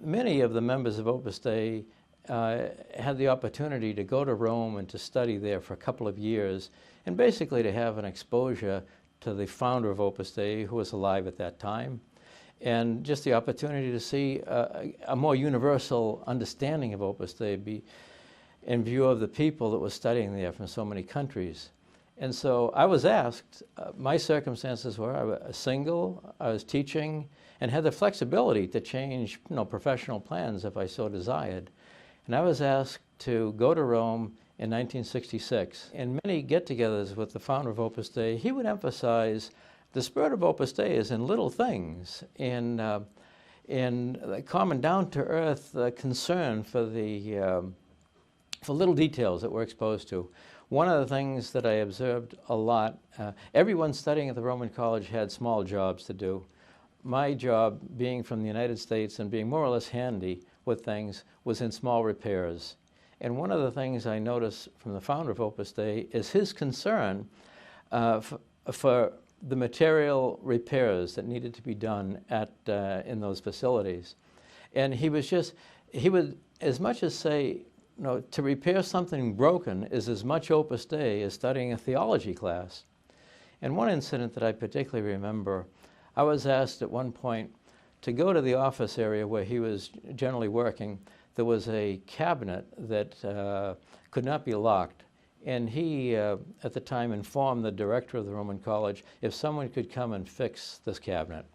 many of the members of Opus Dei had the opportunity to go to Rome and to study there for a couple of years, and basically to have an exposure to the founder of Opus Dei, who was alive at that time, and just the opportunity to see a more universal understanding of Opus Dei in view of the people that were studying there from so many countries. And so I was asked, my circumstances were I was single, I was teaching, and had the flexibility to change professional plans if I so desired. And I was asked to go to Rome in 1966. In many get-togethers with the founder of Opus Dei, he would emphasize the spirit of Opus Dei is in little things, in the common down-to-earth concern for little details that we're exposed to. One of the things that I observed a lot, everyone studying at the Roman College had small jobs to do. My job, being from the United States and being more or less handy with things, was in small repairs. And one of the things I noticed from the founder of Opus Dei is his concern for the material repairs that needed to be done in those facilities. And he would as much as say, to repair something broken is as much Opus Dei as studying a theology class. And one incident that I particularly remember, I was asked at one point to go to the office area where he was generally working. There was a cabinet that could not be locked. And he, at the time, informed the director of the Roman College if someone could come and fix this cabinet.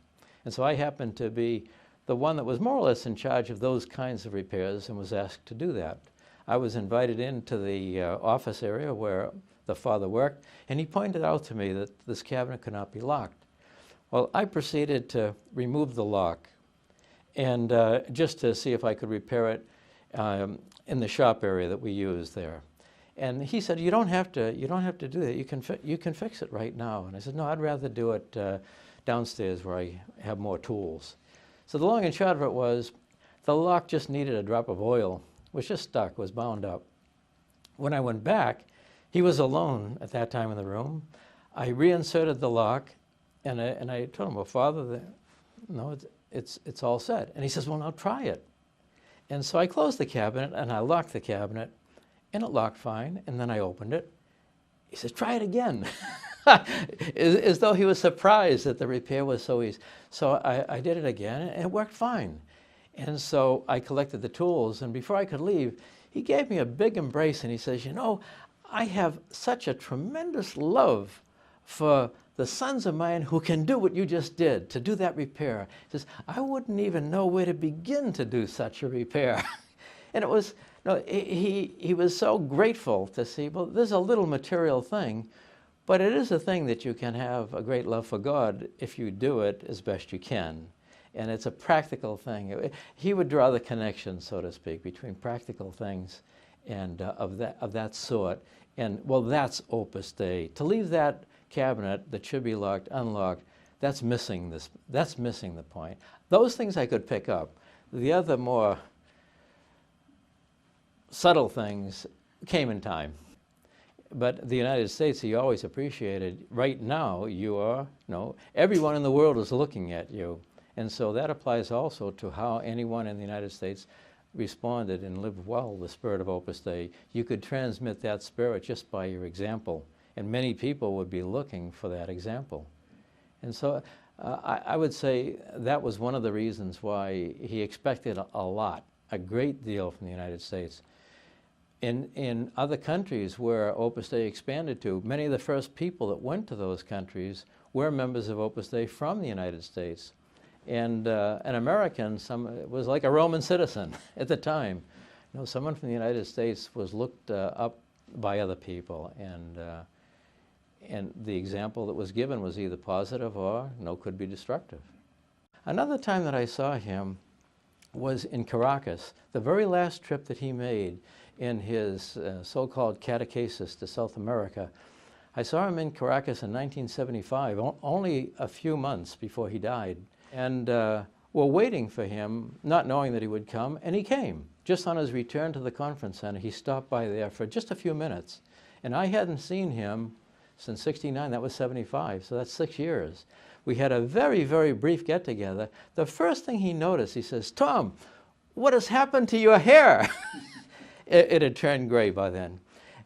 And so I happened to be the one that was more or less in charge of those kinds of repairs and was asked to do that. I was invited into the office area where the father worked, and he pointed out to me that this cabinet could not be locked. Well, I proceeded to remove the lock, and just to see if I could repair it in the shop area that we use there. And he said, "You don't have to do that. You can fix it right now." And I said, "No, I'd rather do it downstairs where I have more tools." So the long and short of it was, the lock just needed a drop of oil. Was just stuck, was bound up. When I went back, he was alone at that time in the room. I reinserted the lock, and I told him, "Well, Father, no, it's all set." And he says, "Well, now try it." And so I closed the cabinet, and I locked the cabinet, and it locked fine, and then I opened it. He says, "Try it again." As though he was surprised that the repair was so easy. So I did it again, and it worked fine. And so I collected the tools, and before I could leave, he gave me a big embrace, and he says, "I have such a tremendous love for the sons of mine who can do what you just did, to do that repair." He says, "I wouldn't even know where to begin to do such a repair." And it was, he was so grateful to see, well, there's a little material thing, but it is a thing that you can have a great love for God if you do it as best you can. And it's a practical thing. He would draw the connection, so to speak, between practical things and of that sort. And, well, that's Opus Dei. To leave that cabinet that should be locked unlocked, that's missing the point. Those things I could pick up. The other more subtle things came in time. But the United States, he always appreciated. Right now, everyone in the world is looking at you. And so that applies also to how anyone in the United States responded and lived well the spirit of Opus Dei. You could transmit that spirit just by your example, and many people would be looking for that example. And so I would say that was one of the reasons why he expected a great deal from the United States. In other countries where Opus Dei expanded to, many of the first people that went to those countries were members of Opus Dei from the United States. And an American was like a Roman citizen at the time. Someone from the United States was looked up by other people, and the example that was given was either positive or could be destructive. Another time that I saw him was in Caracas, the very last trip that he made in his so-called catechesis to South America. I saw him in Caracas in 1975, only a few months before he died. And we're waiting for him, not knowing that he would come, and he came. Just on his return to the conference center, he stopped by there for just a few minutes. And I hadn't seen him since '69, that was '75, so that's 6 years. We had a very, very brief get-together. The first thing he noticed, he says, "Tom, what has happened to your hair? It had turned gray by then.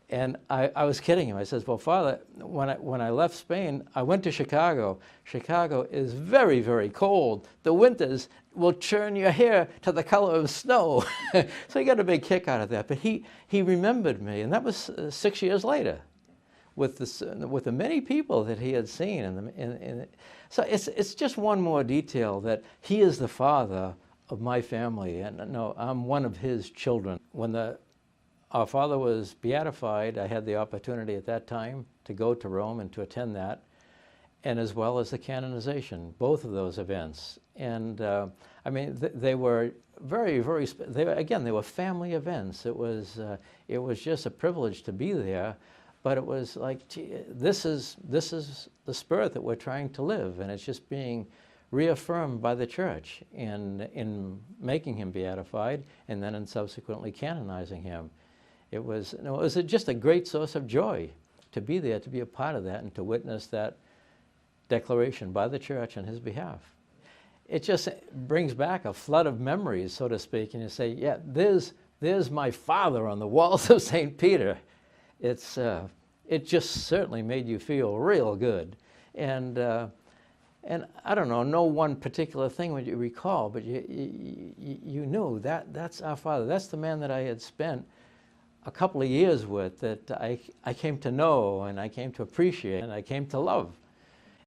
And I was kidding him. I says, well, Father, when I left Spain, I went to Chicago. Chicago is very, very cold. The winters will churn your hair to the color of snow. So he got a big kick out of that. But he remembered me, and that was 6 years later, with the many people that he had seen. So it's just one more detail that he is the father of my family, and no, I'm one of his children. When our father was beatified, I had the opportunity at that time to go to Rome and to attend that, and as well as the canonization, both of those events. And I mean, they were very, very, they were family events. It was just a privilege to be there, but it was like, gee, this is the spirit that we're trying to live, and it's just being reaffirmed by the church in making him beatified, and then in subsequently canonizing him. It was just a great source of joy to be there, to be a part of that, and to witness that declaration by the church on his behalf. It just brings back a flood of memories, so to speak, and you say, yeah, there's my father on the walls of St. Peter. It just certainly made you feel real good. And I don't know, no one particular thing would you recall, but you knew that's our father. That's the man that I had spent a couple of years with, that I came to know, and I came to appreciate, and I came to love.